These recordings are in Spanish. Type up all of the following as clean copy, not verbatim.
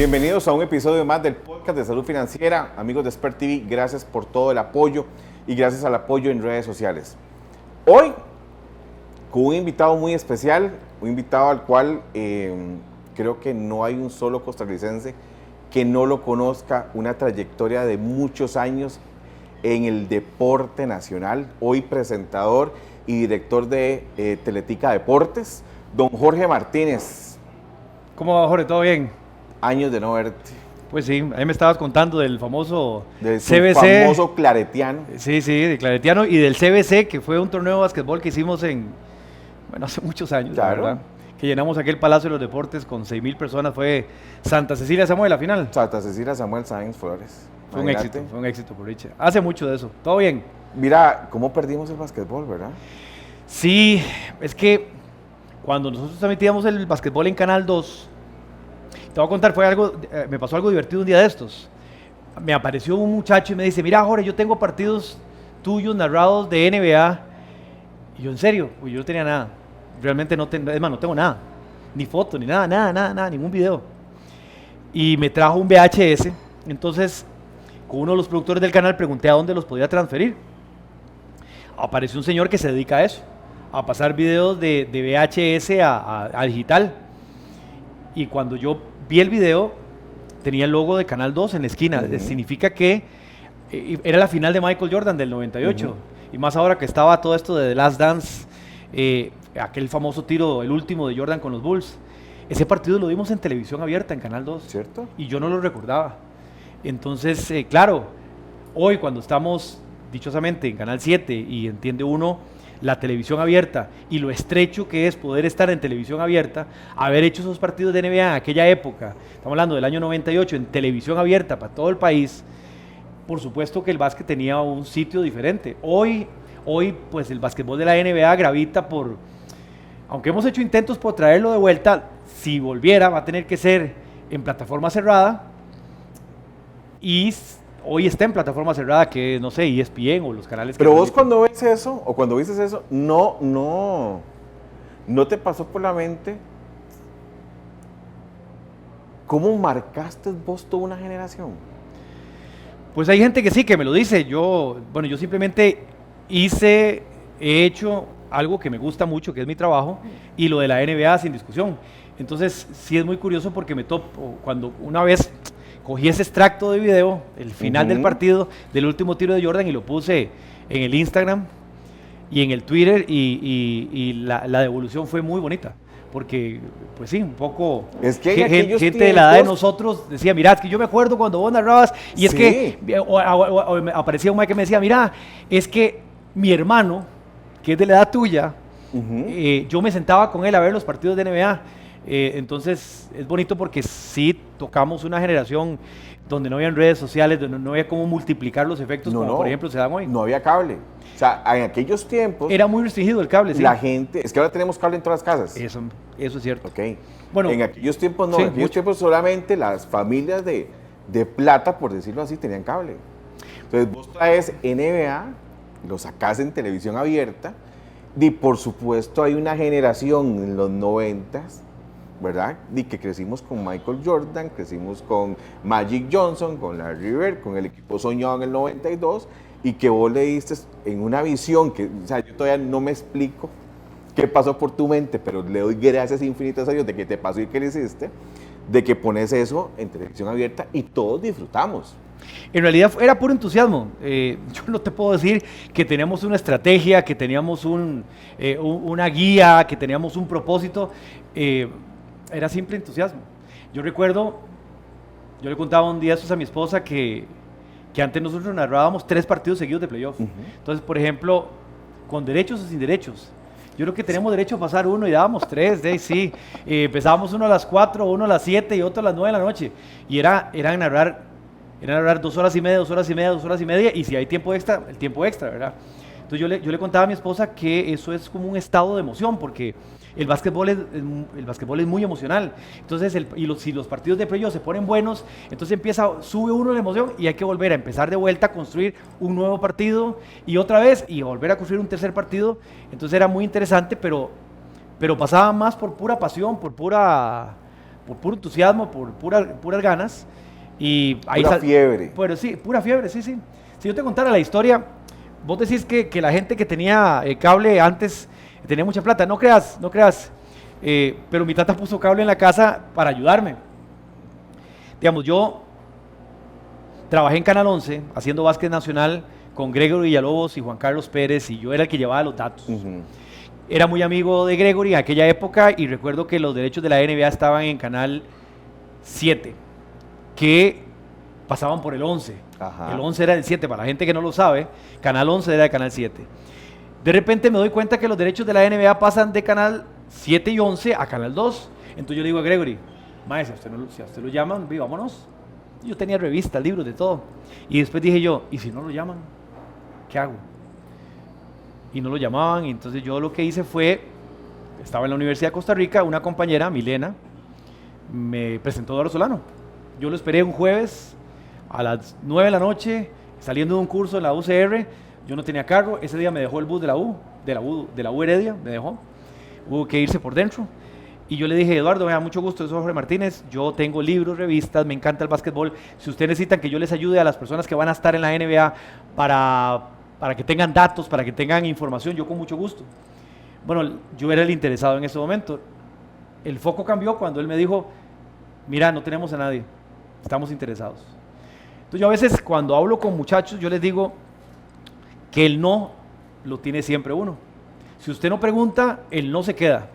Bienvenidos a un episodio más del podcast de Salud Financiera. Amigos de Expert TV, gracias por todo el apoyo y gracias al apoyo en redes sociales. Hoy, con un invitado muy especial, un invitado al cual creo que no hay un solo costarricense que no lo conozca, una trayectoria de muchos años en el deporte nacional, hoy presentador y director de Teletica Deportes, don Jorge Martínez. ¿Cómo va, Jorge? ¿Todo bien? Años de no verte. Pues sí, ahí me estabas contando del famoso Del CBC. famoso claretiano. Sí, de claretiano y del CBC, que fue un torneo de básquetbol que hicimos hace muchos años, Claro. la verdad. Que llenamos aquel Palacio de los Deportes con 6,000 personas. Fue Santa Cecilia Samuel la final. Santa Cecilia Samuel Sáenz Flores. Fue un Imagínate. éxito por dicha. Hace mucho de eso. ¿Todo bien? Mira, cómo perdimos el básquetbol, ¿verdad? Sí, es que cuando nosotros transmitíamos el básquetbol en Canal 2, te voy a contar, me pasó algo divertido un día de estos. Me apareció un muchacho y me dice, mira, Jorge, yo tengo partidos tuyos narrados de NBA. Y yo, ¿en serio? Pues yo no tenía nada. Realmente no tengo nada. Ni foto, ni nada, ningún video. Y me trajo un VHS. Entonces, con uno de los productores del canal pregunté a dónde los podía transferir. Apareció un señor que se dedica a eso, a pasar videos de VHS a digital. Y cuando yo vi el video, tenía el logo de Canal 2 en la esquina. Significa que era la final de Michael Jordan del 98. Y más ahora que estaba todo esto de The Last Dance, aquel famoso tiro, el último de Jordan con los Bulls. Ese partido lo vimos en televisión abierta, en Canal 2. ¿Cierto? Y yo no lo recordaba. Entonces, claro, hoy cuando estamos dichosamente en Canal 7 y entiende uno la televisión abierta y lo estrecho que es poder estar en televisión abierta, haber hecho esos partidos de NBA en aquella época, estamos hablando del año 98, en televisión abierta para todo el país, por supuesto que el básquet tenía un sitio diferente. Hoy pues el básquetbol de la NBA gravita aunque hemos hecho intentos por traerlo de vuelta, si volviera va a tener que ser en plataforma cerrada, y hoy está en plataforma cerrada, que no sé, ESPN o los canales. Pero vos cuando ves eso, o cuando viste eso, no te pasó por la mente cómo marcaste vos toda una generación. Pues hay gente que sí, que me lo dice. Yo simplemente he hecho algo que me gusta mucho, que es mi trabajo, y lo de la NBA sin discusión. Entonces sí es muy curioso porque me topo, cuando una vez cogí ese extracto de video, el final del partido, del último tiro de Jordan, y lo puse en el Instagram y en el Twitter, y la devolución fue muy bonita. Porque, pues sí, un poco Es que gente de la edad de nosotros decía, mira, es que yo me acuerdo cuando vos narrabas, y es Sí. que aparecía un man que me decía, mira, es que mi hermano, que es de la edad tuya, yo me sentaba con él a ver los partidos de NBA. Entonces es bonito porque sí tocamos una generación donde no habían redes sociales, donde no había cómo multiplicar los efectos por ejemplo se dan hoy. No había cable. O sea, en aquellos tiempos Era muy restringido el cable, sí. la gente, es que ahora tenemos cable en todas las casas. Eso es cierto. Ok. Bueno, en aquellos tiempos no, sí, en aquellos tiempos solamente las familias de plata, por decirlo así, tenían cable. Entonces vos traes NBA, lo sacás en televisión abierta, y por supuesto hay una generación en los 90s, ¿verdad? Y que crecimos con Michael Jordan, crecimos con Magic Johnson, con Larry Bird, con el equipo soñado en el 92, y que vos le diste en una visión que, o sea, yo todavía no me explico qué pasó por tu mente, pero le doy gracias infinitas a Dios de que te pasó y que le hiciste, de que pones eso en televisión abierta y todos disfrutamos. En realidad era puro entusiasmo. Yo no te puedo decir que teníamos una estrategia, que teníamos una guía, que teníamos un propósito. Era simple entusiasmo. Yo recuerdo, yo le contaba un día eso a mi esposa, que antes nosotros narrábamos 3 partidos seguidos de playoff. Entonces, por ejemplo, con derechos o sin derechos. Yo creo que tenemos derecho a pasar uno y dábamos 3, sí. Empezábamos uno a las 4, uno a las 7 y otro a las 9 de la noche. Y era narrar 2 horas y media, 2 horas y media, 2 horas y media, y si hay tiempo extra, el tiempo extra, ¿verdad? Entonces yo le contaba a mi esposa que eso es como un estado de emoción, porque el básquetbol es muy emocional. Entonces, si los partidos de playoff se ponen buenos, entonces sube uno la emoción y hay que volver a empezar de vuelta a construir un nuevo partido y otra vez, y volver a construir un tercer partido. Entonces era muy interesante, pero pasaba más por pura pasión, por pura por puro entusiasmo, por puras ganas. Y ahí Pura fiebre. Pero sí, pura fiebre, sí, sí. Si yo te contara la historia, vos decís que la gente que tenía cable antes tenía mucha plata. No creas, no creas. Pero mi tata puso cable en la casa para ayudarme. Digamos, yo trabajé en Canal 11 haciendo básquet nacional con Gregory Villalobos y Juan Carlos Pérez, y yo era el que llevaba los datos. Era muy amigo de Gregory en aquella época, y recuerdo que los derechos de la NBA estaban en Canal 7, que pasaban por el 11. Ajá. El 11 era el 7, para la gente que no lo sabe, Canal 11 era el Canal 7. De repente me doy cuenta que los derechos de la NBA pasan de Canal 7 y 11 a Canal 2. Entonces yo le digo a Gregory, maestro, si a usted lo llaman, vámonos. Yo tenía revistas, libros, de todo. Y después dije yo, ¿y si no lo llaman? ¿Qué hago? Y no lo llamaban, y entonces yo lo que hice fue, estaba en la Universidad de Costa Rica, una compañera, Milena, me presentó a Eduardo Solano. Yo lo esperé un jueves a las 9 de la noche, saliendo de un curso en la UCR. Yo no tenía carro, ese día me dejó el bus de la U Heredia, me dejó. Hubo que irse por dentro. Y yo le dije, Eduardo, me da mucho gusto, soy Jorge Martínez, yo tengo libros, revistas, me encanta el básquetbol. Si ustedes necesitan que yo les ayude a las personas que van a estar en la NBA para que tengan datos, para que tengan información, yo con mucho gusto. Bueno, yo era el interesado en ese momento. El foco cambió cuando él me dijo, mira, no tenemos a nadie, estamos interesados. Entonces yo a veces cuando hablo con muchachos, yo les digo que el no lo tiene siempre uno. Si usted no pregunta, el no se queda.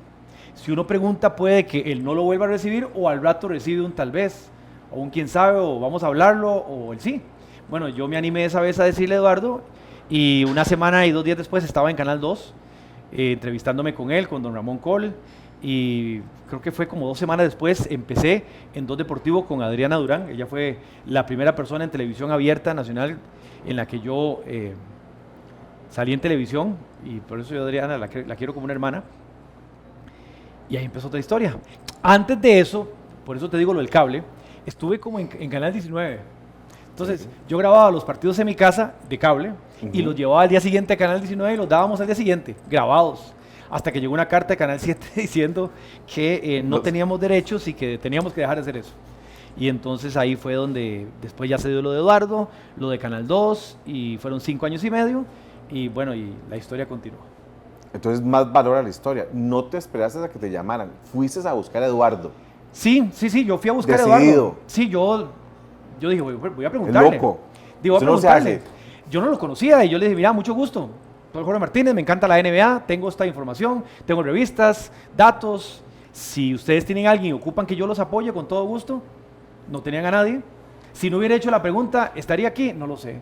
Si uno pregunta, puede que él no lo vuelva a recibir, o al rato recibe un tal vez, o un quién sabe, o vamos a hablarlo, o el sí. Bueno, yo me animé esa vez a decirle a Eduardo, y una semana y 2 días después estaba en Canal 2, entrevistándome con él, con don Ramón Cole, y creo que fue como 2 semanas después, empecé en 2 Deportivo con Adriana Durán. Ella fue la primera persona en televisión abierta nacional en la que yo salí en televisión, y por eso yo a Adriana la quiero como una hermana. Y ahí empezó otra historia. Antes de eso, por eso te digo lo del cable, estuve como en Canal 19. Entonces, yo grababa los partidos en mi casa de cable y los llevaba al día siguiente a Canal 19 y los dábamos al día siguiente, grabados. Hasta que llegó una carta de Canal 7 diciendo que no teníamos derechos y que teníamos que dejar de hacer eso. Y entonces ahí fue donde después ya se dio lo de Eduardo, lo de Canal 2, y fueron 5 años y medio, y bueno, y la historia continuó. Entonces, más valor a la historia. No te esperaste a que te llamaran. Fuiste a buscar a Eduardo. Sí, yo fui a buscar Decidido. a Eduardo. Sí, yo dije, voy a preguntarle. El loco. Digo, voy a Eso no se preguntarle. hace. Yo no lo conocía y yo le dije, mira, mucho gusto. Soy Jorge Martínez, me encanta la NBA, tengo esta información, tengo revistas, datos. Si ustedes tienen a alguien y ocupan que yo los apoye, con todo gusto. No tenían a nadie. Si no hubiera hecho la pregunta, ¿estaría aquí? No lo sé.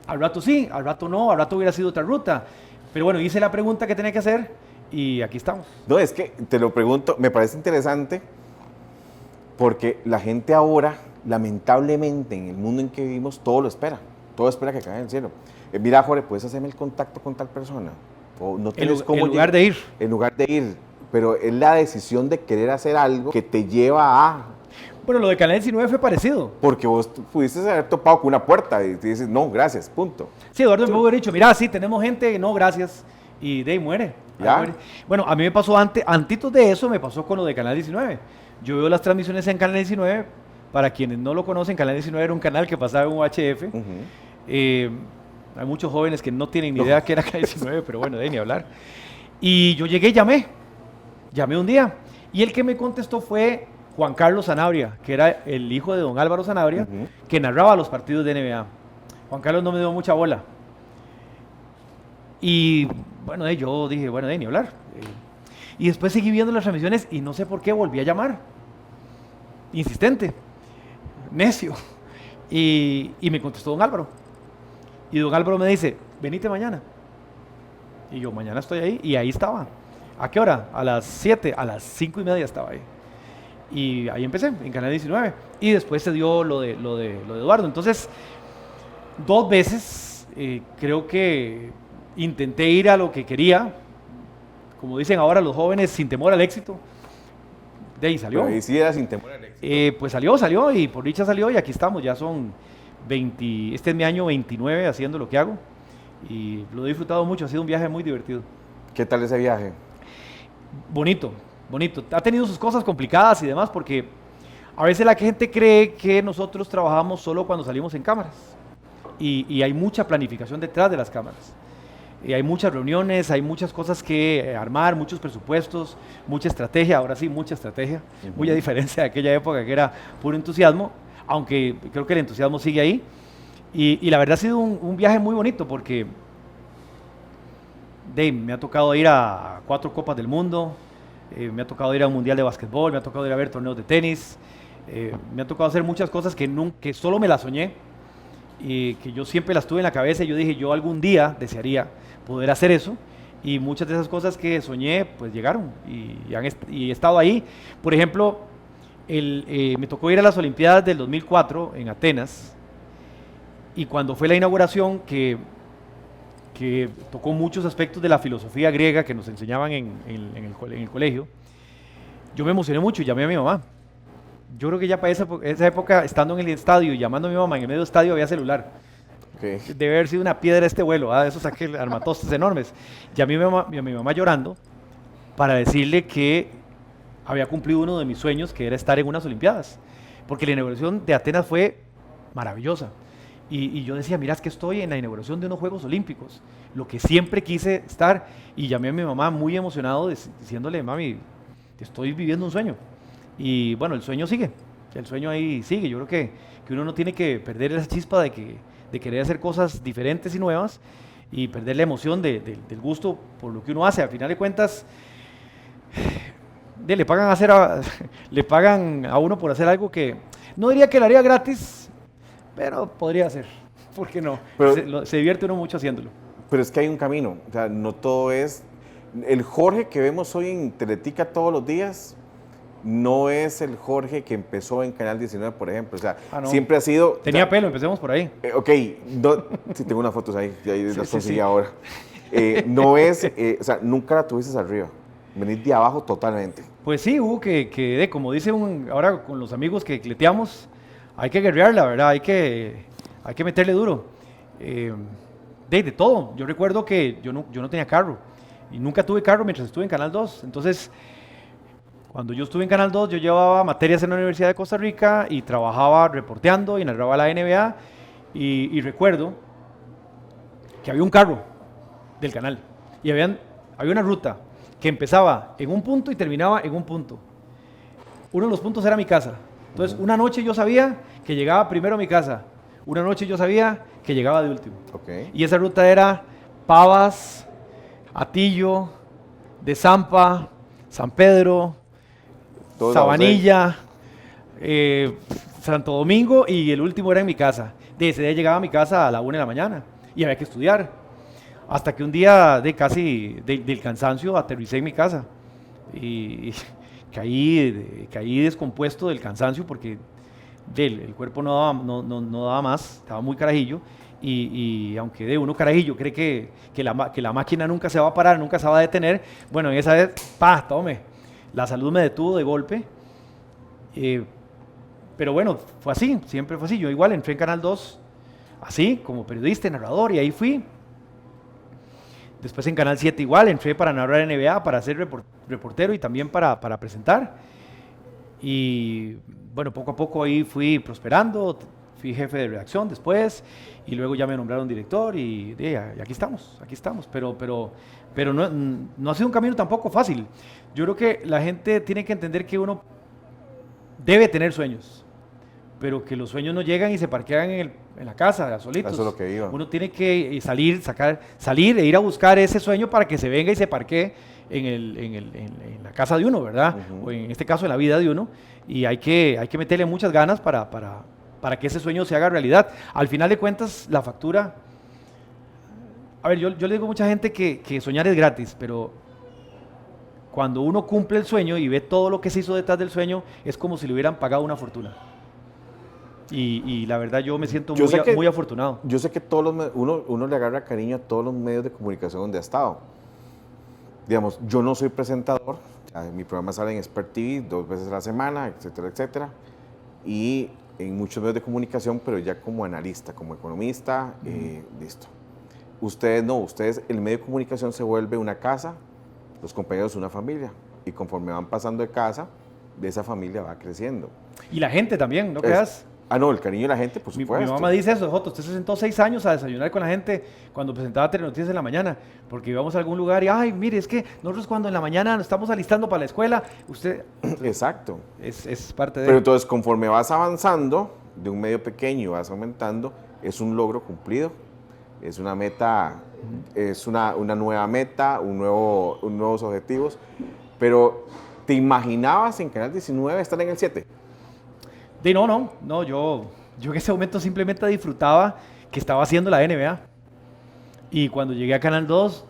Al rato sí, al rato no, al rato hubiera sido otra ruta. Pero bueno, hice la pregunta que tenía que hacer y aquí estamos. No, es que te lo pregunto, me parece interesante porque la gente ahora, lamentablemente, en el mundo en que vivimos, todo lo espera. Todo espera que caiga del cielo. Mira, Jorge, ¿puedes hacerme el contacto con tal persona? O no tienes cómo en lugar de ir. En lugar de ir. Pero es la decisión de querer hacer algo que te lleva a... Bueno, lo de Canal 19 fue parecido. Porque vos pudiste haber topado con una puerta y te dices, no, gracias, punto. Sí, Eduardo me hubiera dicho, mira, sí, tenemos gente, no, gracias. Y de ahí muere. ¿Ya? Muere. Bueno, a mí me pasó antitos de eso, me pasó con lo de Canal 19. Yo veo las transmisiones en Canal 19. Para quienes no lo conocen, Canal 19 era un canal que pasaba en UHF. Hay muchos jóvenes que no tienen ni idea que era Canal 19, pero bueno, de ni hablar. Y yo llegué y llamé un día. Y el que me contestó fue Juan Carlos Sanabria, que era el hijo de don Álvaro Sanabria, que narraba los partidos de NBA. Juan Carlos no me dio mucha bola. Y bueno, yo dije, bueno, ni hablar. Y después seguí viendo las transmisiones y no sé por qué volví a llamar. Insistente, necio. Y me contestó don Álvaro. Y don Álvaro me dice, venite mañana. Y yo, mañana estoy ahí. Y ahí estaba. ¿A qué hora? A las 7, a las 5:30 estaba ahí. Y ahí empecé, en Canal 19. Y después se dio lo de Eduardo. Entonces, 2 veces creo que intenté ir a lo que quería. Como dicen ahora los jóvenes, sin temor al éxito. De ahí salió. Pero ahí sí era sin temor al éxito. Pues salió y por dicha salió y aquí estamos. Ya son 20, este es mi año 29 haciendo lo que hago. Y lo he disfrutado mucho, ha sido un viaje muy divertido. ¿Qué tal ese viaje? Bonito, bonito. Ha tenido sus cosas complicadas y demás porque a veces la gente cree que nosotros trabajamos solo cuando salimos en cámaras y hay mucha planificación detrás de las cámaras. Y hay muchas reuniones, hay muchas cosas que armar, muchos presupuestos, mucha estrategia, ahora sí, mucha estrategia, muy a diferencia de aquella época que era puro entusiasmo, aunque creo que el entusiasmo sigue ahí. Y la verdad ha sido un viaje muy bonito porque me ha tocado ir a 4 Copas del Mundo, me ha tocado ir a un Mundial de Básquetbol, me ha tocado ir a ver torneos de tenis, me ha tocado hacer muchas cosas que solo me las soñé y que yo siempre las tuve en la cabeza y yo dije, yo algún día desearía poder hacer eso y muchas de esas cosas que soñé pues llegaron y he estado ahí. Por ejemplo, me tocó ir a las Olimpiadas del 2004 en Atenas y cuando fue la inauguración que tocó muchos aspectos de la filosofía griega que nos enseñaban en el colegio, yo me emocioné mucho y llamé a mi mamá. Yo creo que ya para esa época, estando en el estadio y llamando a mi mamá en el medio del estadio, había celular. Okay. Debe haber sido una piedra este vuelo, de esos armatostes enormes. Llamé a mi mamá llorando para decirle que había cumplido uno de mis sueños, que era estar en unas Olimpiadas. Porque la inauguración de Atenas fue maravillosa. Y yo decía, mira, es que estoy en la inauguración de unos Juegos Olímpicos, lo que siempre quise estar. Y llamé a mi mamá muy emocionado diciéndole, mami, estoy viviendo un sueño. Y bueno, el sueño sigue, el sueño ahí sigue. Yo creo que uno no tiene que perder esa chispa de querer hacer cosas diferentes y nuevas y perder la emoción del gusto por lo que uno hace. Al final de cuentas, le pagan a uno por hacer algo que no diría que lo haría gratis, pero podría ser. ¿Por qué no? Pero, se divierte uno mucho haciéndolo. Pero es que hay un camino, o sea, no todo es... El Jorge que vemos hoy en Teletica todos los días no es el Jorge que empezó en Canal 19, por ejemplo. O sea, no. Siempre ha sido... Tenía pelo, empecemos por ahí. Ok, sí tengo unas fotos ahí las conseguí ahora. No es... o sea, nunca la tuviste arriba. Venís de abajo totalmente. Pues sí, hubo como dice ahora con los amigos que cleteamos, hay que guerrear, la verdad, hay que meterle duro. De todo. Yo recuerdo que yo no tenía carro y nunca tuve carro mientras estuve en Canal 2. Entonces, cuando yo estuve en Canal 2, yo llevaba materias en la Universidad de Costa Rica y trabajaba reporteando y narraba la NBA. Y recuerdo que había un carro del canal y había una ruta que empezaba en un punto y terminaba en un punto. Uno de los puntos era mi casa. Entonces, una noche yo sabía que llegaba primero a mi casa. Una noche yo sabía que llegaba de último. Okay. Y esa ruta era Pavas, Atillo, de Zampa, San Pedro, Sabanilla, Santo Domingo y el último era en mi casa. De ese día llegaba a mi casa a la 1 de la mañana y había que estudiar. Hasta que un día del cansancio aterricé en mi casa y caí descompuesto del cansancio porque el cuerpo no daba más, estaba muy carajillo y aunque de uno carajillo cree que la máquina nunca se va a parar, nunca se va a detener, bueno, en esa vez, tome. La salud me detuvo de golpe, pero bueno, fue así, siempre fue así. Yo igual entré en Canal 2, así, como periodista, narrador, y ahí fui. Después en Canal 7 igual, entré para narrar NBA, para ser reportero y también para presentar. Y bueno, poco a poco ahí fui prosperando, fui jefe de redacción después, y luego ya me nombraron director y aquí estamos. Pero no ha sido un camino tampoco fácil. Yo creo que la gente tiene que entender que uno debe tener sueños, pero que los sueños no llegan y se parquean en la casa, solitos. Eso es lo que iba. Uno tiene que salir e ir a buscar ese sueño para que se venga y se parquee en la casa de uno, ¿verdad? O en este caso en la vida de uno, y hay que meterle muchas ganas para que ese sueño se haga realidad. Al final de cuentas, la factura... A ver, yo le digo a mucha gente que soñar es gratis, pero cuando uno cumple el sueño y ve todo lo que se hizo detrás del sueño, es como si le hubieran pagado una fortuna. Y la verdad yo me siento muy afortunado. Yo sé que uno le agarra cariño a todos los medios de comunicación donde ha estado. Digamos, yo no soy presentador, mi programa sale en Expert TV 2 veces a la semana, etcétera, etcétera. Y en muchos medios de comunicación, pero ya como analista, como economista, listo. Ustedes no, el medio de comunicación se vuelve una casa, los compañeros una familia. y conforme van pasando de casa, de esa familia va creciendo. Y la gente también, ¿no creas? No, el cariño de la gente, por Mi supuesto. mamá dice eso, Joto, usted se sentó 6 años a desayunar con la gente cuando presentaba Telenoticias en la mañana, porque íbamos a algún lugar y, ay, mire, es que nosotros cuando en la mañana nos estamos alistando para la escuela, usted... Exacto. Es parte de... Pero entonces, conforme vas avanzando, de un medio pequeño vas aumentando, es un logro cumplido, es una meta, es una nueva meta, nuevos objetivos, pero ¿te imaginabas en Canal 19 estar en el 7? No, yo en ese momento simplemente disfrutaba que estaba haciendo la NBA. Y cuando llegué a Canal 2,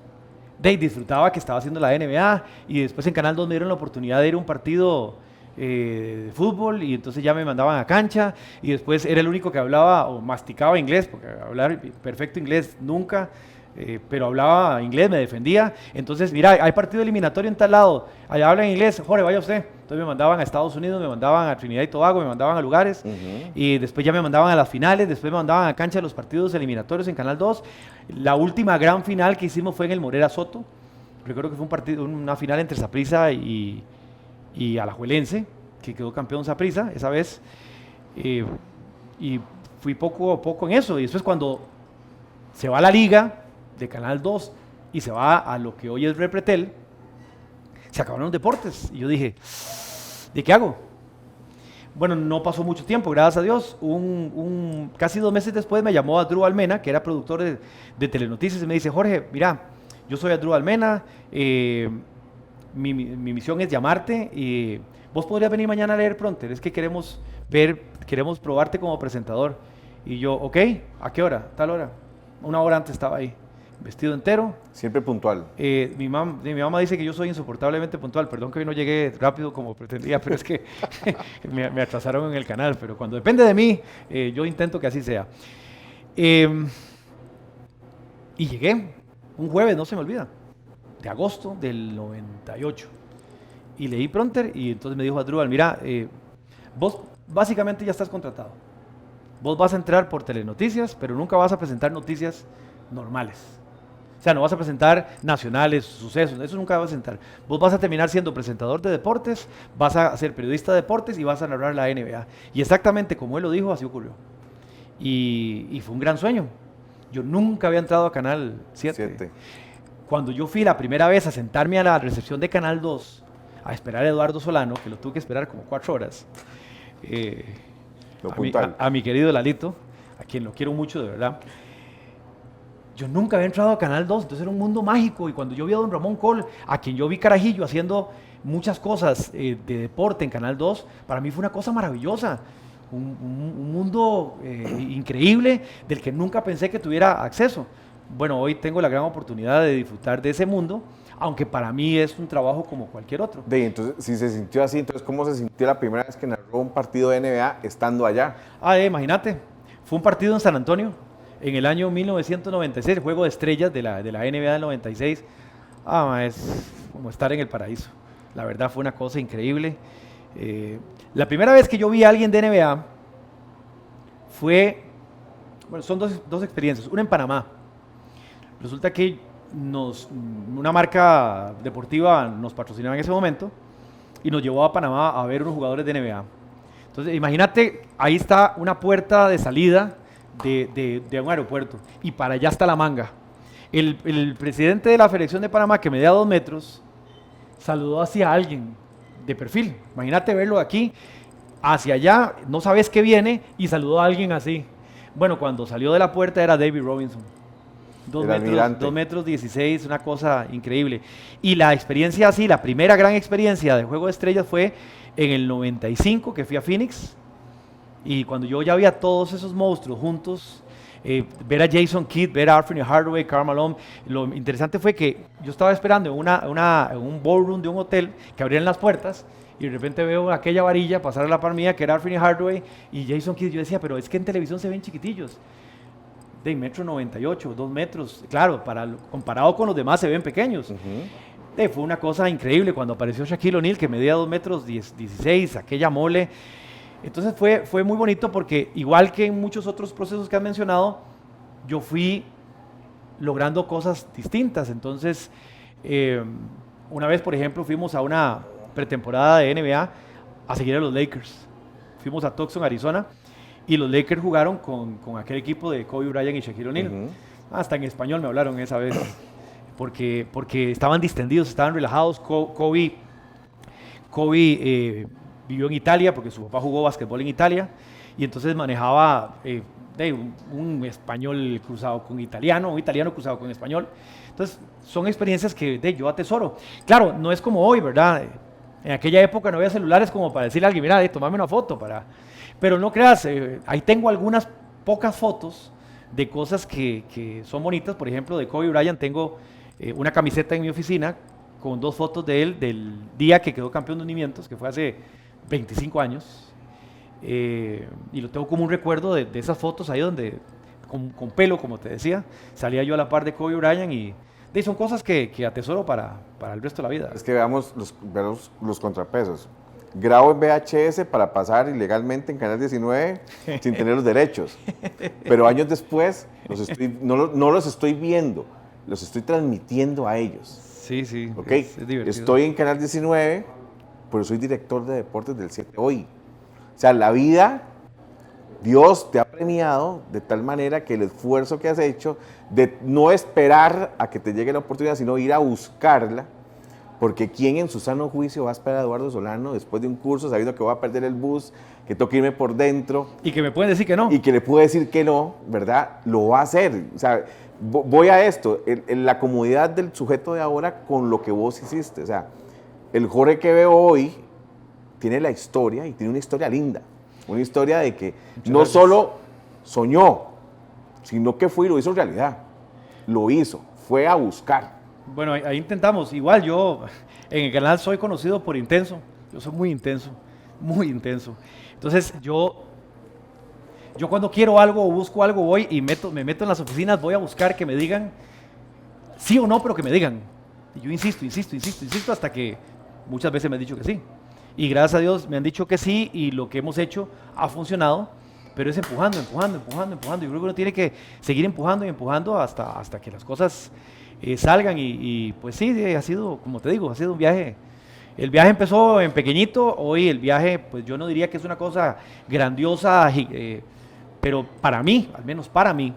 disfrutaba que estaba haciendo la NBA. Y después en Canal 2 me dieron la oportunidad de ir a un partido de fútbol y entonces ya me mandaban a cancha. Y después era el único que hablaba o masticaba inglés, porque hablar perfecto inglés nunca. Pero hablaba inglés, me defendía. Entonces, mira, hay partido eliminatorio en tal lado, allá hablan inglés, Jorge, vaya usted. Entonces me mandaban a Estados Unidos, me mandaban a Trinidad y Tobago, me mandaban a lugares, y después ya me mandaban a las finales, después me mandaban a cancha de los partidos eliminatorios en Canal 2. La última gran final que hicimos fue en el Morera Soto. Recuerdo que fue una final entre Saprissa y Alajuelense, que quedó campeón Saprissa esa vez. Y fui poco a poco en eso. Y después cuando se va a la liga de Canal 2 y se va a lo que hoy es Repretel, se acabaron los deportes. Y yo dije, ¿de qué hago? Bueno, no pasó mucho tiempo, gracias a Dios. Casi 2 meses después me llamó Adru Almena, que era productor de Telenoticias, y me dice, Jorge, mira, yo soy Adru Almena, mi misión es llamarte y vos podrías venir mañana a leer Pronter, es que queremos probarte como presentador. Y yo, ok, ¿a qué hora? Tal hora. 1 hora antes estaba ahí, vestido entero. Siempre puntual. Mi mamá dice que yo soy insoportablemente puntual. Perdón que hoy no llegué rápido como pretendía, pero es que me atrasaron en el canal. Pero cuando depende de mí, yo intento que así sea. Y llegué un jueves, no se me olvida, de agosto del 98. Y leí Pronter y entonces me dijo Adrúbal, mira, vos básicamente ya estás contratado. Vos vas a entrar por Telenoticias, pero nunca vas a presentar noticias normales. O sea, no vas a presentar nacionales, sucesos, eso nunca vas a presentar. Vos vas a terminar siendo presentador de deportes, vas a ser periodista de deportes y vas a narrar la NBA. Y exactamente como él lo dijo, así ocurrió. Y fue un gran sueño. Yo nunca había entrado a Canal 7. Cuando yo fui la primera vez a sentarme a la recepción de Canal 2, a esperar a Eduardo Solano, que lo tuve que esperar como 4 horas, a mi querido Lalito, a quien lo quiero mucho de verdad. Yo nunca había entrado a Canal 2, entonces era un mundo mágico. Y cuando yo vi a don Ramón Col, a quien yo vi carajillo haciendo muchas cosas de deporte en Canal 2, para mí fue una cosa maravillosa. Un mundo increíble del que nunca pensé que tuviera acceso. Bueno, hoy tengo la gran oportunidad de disfrutar de ese mundo, aunque para mí es un trabajo como cualquier otro. Entonces, si se sintió así, entonces, ¿cómo se sintió la primera vez que narró un partido de NBA estando allá? Imagínate, fue un partido en San Antonio, en el año 1996, el juego de estrellas de la NBA del 96. Es como estar en el paraíso. La verdad fue una cosa increíble. La primera vez que yo vi a alguien de NBA fue, son dos experiencias. Una en Panamá. Resulta que una marca deportiva nos patrocinaba en ese momento y nos llevó a Panamá a ver unos jugadores de NBA. Entonces, imagínate, ahí está una puerta de salida de un aeropuerto y para allá está la manga. El presidente de la Federación de Panamá, que medía 2 metros, saludó hacia alguien de perfil. Imagínate verlo aquí, hacia allá, no sabes qué viene, y saludó a alguien así. Bueno, cuando salió de la puerta era David Robinson. 2 metros 16, una cosa increíble. Y la experiencia así, la primera gran experiencia de Juego de Estrellas fue en el 95, que fui a Phoenix. Y cuando yo ya vi a todos esos monstruos juntos, ver a Jason Kidd, ver a Anthony Hardaway, Karl Malone, lo interesante fue que yo estaba esperando en un ballroom de un hotel que abrieran las puertas y de repente veo aquella varilla pasar a la par mía, que era Anthony Hardaway y Jason Kidd. Yo decía, pero es que en televisión se ven chiquitillos, de 1,98 m, 2 metros, claro, comparado con los demás se ven pequeños. Fue una cosa increíble cuando apareció Shaquille O'Neal, que medía 2 metros 16, aquella mole. Entonces fue muy bonito porque, igual que en muchos otros procesos que han mencionado, yo fui logrando cosas distintas. Entonces, una vez, por ejemplo, fuimos a una pretemporada de NBA a seguir a los Lakers. Fuimos a Tucson, Arizona, y los Lakers jugaron con aquel equipo de Kobe Bryant y Shaquille O'Neal. Hasta en español me hablaron esa vez, porque estaban distendidos, estaban relajados. Kobe vivió en Italia porque su papá jugó básquetbol en Italia, y entonces manejaba un español cruzado con italiano, un italiano cruzado con español. Entonces son experiencias que yo atesoro. Claro, no es como hoy, ¿verdad? En aquella época no había celulares como para decirle a alguien, mira, tomame una foto. Pero no creas, ahí tengo algunas pocas fotos de cosas que son bonitas. Por ejemplo, de Kobe Bryant tengo una camiseta en mi oficina con 2 fotos de él del día que quedó campeón de hundimientos, que fue hace 25 años. Y lo tengo como un recuerdo de esas fotos ahí donde, con pelo, como te decía, salía yo a la par de Kobe Bryant, y son cosas que atesoro para el resto de la vida. Es que veamos los contrapesos. Grabo en VHS para pasar ilegalmente en Canal 19 sin tener los derechos. Pero años después no los estoy viendo, los estoy transmitiendo a ellos. Sí, ¿Okay? Es divertido. Estoy en Canal 19, pero soy director de deportes del 7 hoy. O sea, la vida, Dios te ha premiado de tal manera que el esfuerzo que has hecho de no esperar a que te llegue la oportunidad, sino ir a buscarla, porque ¿quién en su sano juicio va a esperar a Eduardo Solano después de un curso sabiendo que voy a perder el bus, que tengo que irme por dentro? Y que me pueden decir que no. Y que le puede decir que no, ¿verdad? Lo va a hacer. O sea, voy a esto, en la comodidad del sujeto de ahora con lo que vos hiciste. O sea, el Jorge que veo hoy tiene la historia, y tiene una historia linda. Una historia de que no solo soñó, sino que fue y lo hizo realidad. Lo hizo, fue a buscar. Bueno, ahí intentamos. Igual yo en el canal soy conocido por intenso. Yo soy muy intenso, muy intenso. Entonces yo cuando quiero algo o busco algo voy y me meto en las oficinas, voy a buscar que me digan sí o no, pero que me digan. Y yo insisto hasta que muchas veces me han dicho que sí. Y gracias a Dios me han dicho que sí, y lo que hemos hecho ha funcionado, pero es empujando. Yo creo que uno tiene que seguir empujando hasta que las cosas salgan, y pues sí, ha sido, como te digo, ha sido un viaje. El viaje empezó en pequeñito, hoy el viaje, pues yo no diría que es una cosa grandiosa, pero para mí, al menos para mí,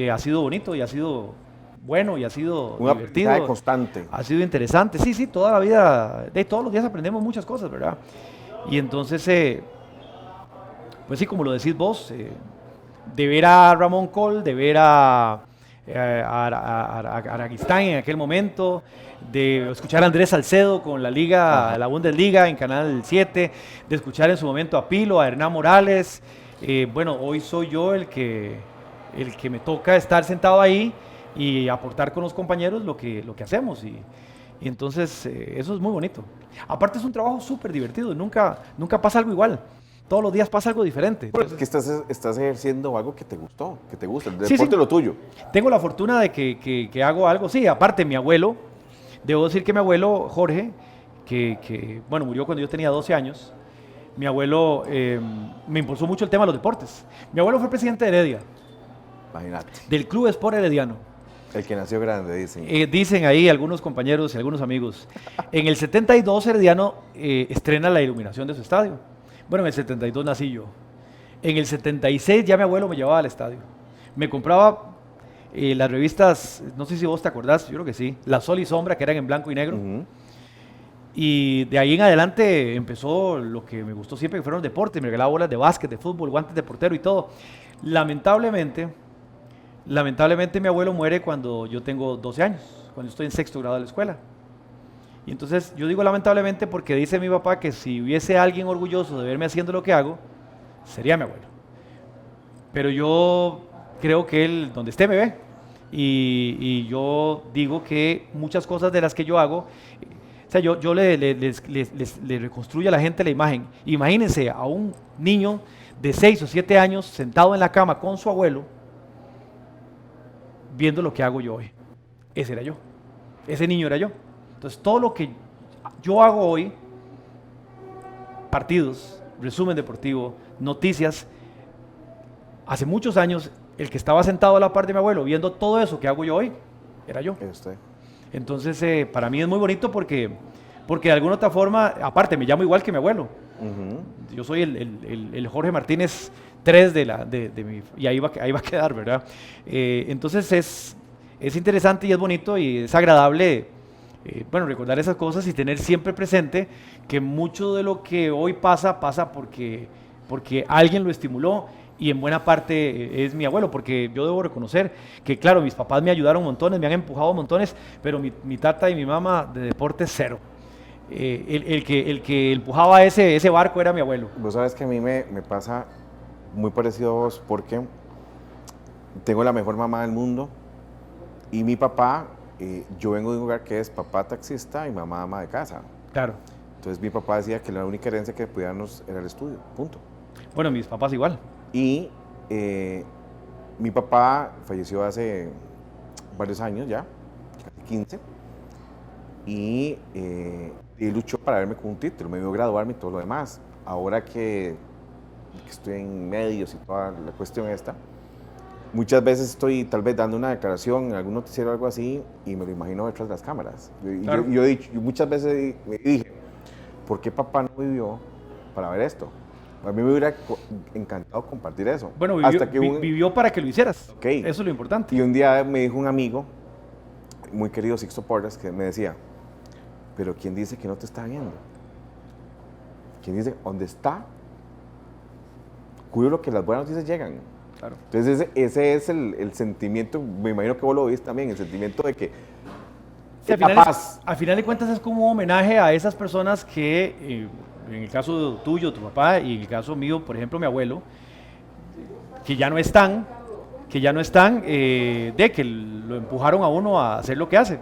ha sido bonito y ha sido bueno y ha sido un divertido. aprendizaje constante. Ha sido interesante, sí, toda la vida, todos los días aprendemos muchas cosas, ¿verdad? Y entonces, pues sí, como lo decís vos, de ver a Ramón Cole, de ver a Araguistán en aquel momento, de escuchar a Andrés Salcedo con la Liga, la Bundesliga en Canal 7, de escuchar en su momento a Pilo, a Hernán Morales. Bueno, hoy soy yo el que me toca estar sentado ahí y aportar con los compañeros lo que hacemos, y entonces eso es muy bonito. Aparte es un trabajo súper divertido, nunca pasa algo igual. Todos los días pasa algo diferente. Entonces, que estás ejerciendo algo que te gusta, el deporte Sí. es lo tuyo. Tengo la fortuna de que hago algo, sí, aparte mi abuelo, debo decir que mi abuelo Jorge, que bueno, murió cuando yo tenía 12 años, mi abuelo me impulsó mucho el tema de los deportes. Mi abuelo fue presidente de Heredia, Imagínate. del Club Sport Herediano. El que nació grande, dicen. Dicen ahí algunos compañeros y algunos amigos. En el 72 Herediano estrena la iluminación de su estadio. Bueno, en el 72 nací yo. En el 76 ya mi abuelo me llevaba al estadio. Me compraba las revistas, no sé si vos te acordás, yo creo que sí, La Sol y Sombra, que eran en blanco y negro. Y de ahí en adelante empezó lo que me gustó siempre, que fueron los deportes. Me regalaba bolas de básquet, de fútbol, guantes de portero y todo. Lamentablemente mi abuelo muere cuando yo tengo 12 años, cuando estoy en 6º grado de la escuela. Y entonces yo digo lamentablemente porque dice mi papá que si hubiese alguien orgulloso de verme haciendo lo que hago, sería mi abuelo. Pero yo creo que él, donde esté, me ve. Y yo digo que muchas cosas de las que yo hago, o sea, yo le reconstruyo a la gente la imagen. Imagínense a un niño de 6 o 7 años sentado en la cama con su abuelo, viendo lo que hago yo hoy. Ese era yo. Ese niño era yo. Entonces, todo lo que yo hago hoy, partidos, resumen deportivo, noticias, hace muchos años, el que estaba sentado a la par de mi abuelo viendo todo eso que hago yo hoy, era yo. Usted. Entonces, para mí es muy bonito porque porque de alguna otra forma, aparte me llamo igual que mi abuelo. Ujú. Yo soy el Jorge Martínez 3 de mi, y ahí va a quedar, ¿verdad? Entonces es interesante y es bonito y es agradable, bueno, recordar esas cosas y tener siempre presente que mucho de lo que hoy pasa porque alguien lo estimuló y en buena parte es mi abuelo, porque yo debo reconocer que, claro, mis papás me ayudaron montones, me han empujado montones, pero mi tata y mi mamá de deporte cero. El que empujaba ese barco era mi abuelo. Vos sabes que a mí me pasa muy parecido a vos porque tengo la mejor mamá del mundo y mi papá, yo vengo de un lugar que es papá taxista y mamá ama de casa. Claro. Entonces mi papá decía que la única herencia que podíamos era el estudio, punto. Bueno, mis papás igual. Y mi papá falleció hace varios años ya, casi 15, y él luchó para verme con un título, me vio graduarme y todo lo demás. Ahora que estoy en medios y toda la cuestión esta, muchas veces estoy tal vez dando una declaración en algún noticiero o algo así y me lo imagino detrás de las cámaras. Claro. Yo he dicho, yo muchas veces me dije, ¿por qué papá no vivió para ver esto? A mí me hubiera encantado compartir eso. Bueno, vivió para que lo hicieras. Okay. Eso es lo importante. Y un día me dijo un amigo, muy querido Sixto Porras, que me decía, pero ¿quién dice que no te está viendo? ¿Quién dice dónde está? Cuido que las buenas noticias llegan. Claro. Entonces ese es el sentimiento, me imagino que vos lo viste también, el sentimiento de que Sí, al final de cuentas es como un homenaje a esas personas que, en el caso tuyo, tu papá, y en el caso mío, por ejemplo, mi abuelo, que ya no están, de que lo empujaron a uno a hacer lo que hace.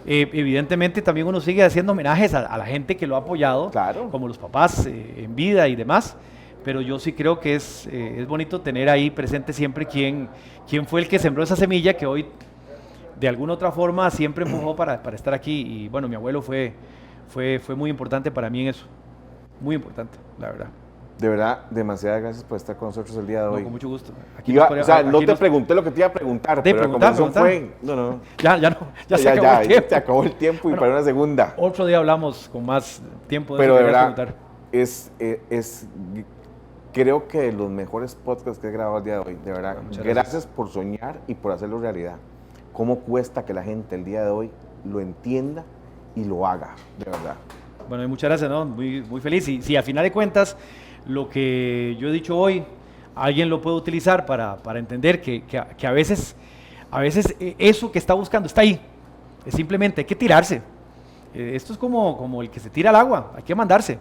Evidentemente también uno sigue haciendo homenajes a la gente que lo ha apoyado, Claro. como los papás en vida y demás, pero yo sí creo que es bonito tener ahí presente siempre quién fue el que sembró esa semilla que hoy de alguna otra forma siempre empujó para estar aquí. Y bueno, mi abuelo fue muy importante para mí en eso, muy importante, la verdad. De verdad, demasiadas gracias por estar con nosotros el día de hoy. No, con mucho gusto. No te pregunté lo que te iba a preguntar, pero la conversación fue... No. Ya se acabó el tiempo. Se acabó el tiempo y Bueno, para una segunda. Otro día hablamos con más tiempo de Pero eso de que querías verdad, preguntar. creo que de los mejores podcasts que he grabado el día de hoy. De verdad, Muchas gracias por soñar y por hacerlo realidad. ¿Cómo cuesta que la gente el día de hoy lo entienda y lo haga? De verdad. Bueno, y muchas gracias, ¿no? Muy, muy feliz. Y si a final de cuentas, lo que yo he dicho hoy, alguien lo puede utilizar para entender que a veces eso que está buscando está ahí. Es simplemente hay que tirarse. Esto es como el que se tira al agua, hay que mandarse.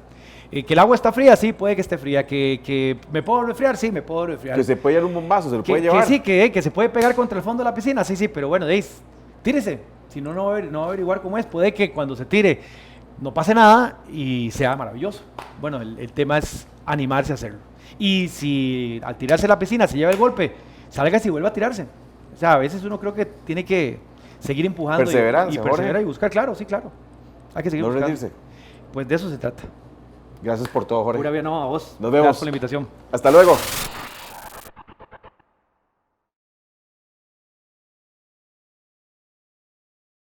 Que el agua está fría, sí, puede que esté fría. Que me puedo resfriar, sí, me puedo resfriar. Que se puede llevar un bombazo, se lo puede llevar. Que sí, que se puede pegar contra el fondo de la piscina, sí, pero bueno, tírese. Si no, no va a averiguar cómo es. Puede que cuando se tire no pase nada y sea maravilloso. Bueno, el tema es animarse a hacerlo. Y si al tirarse a la piscina se lleva el golpe, salga y vuelva a tirarse. O sea, a veces uno creo que tiene que seguir empujando Perseverancia, y perseverar Jorge. y buscar, claro, sí, claro. Hay que seguir No buscando. rendirse. Pues de eso se trata. Gracias por todo, Jorge. Pura vida, no, a vos. Nos vemos. Gracias por la invitación. Hasta luego.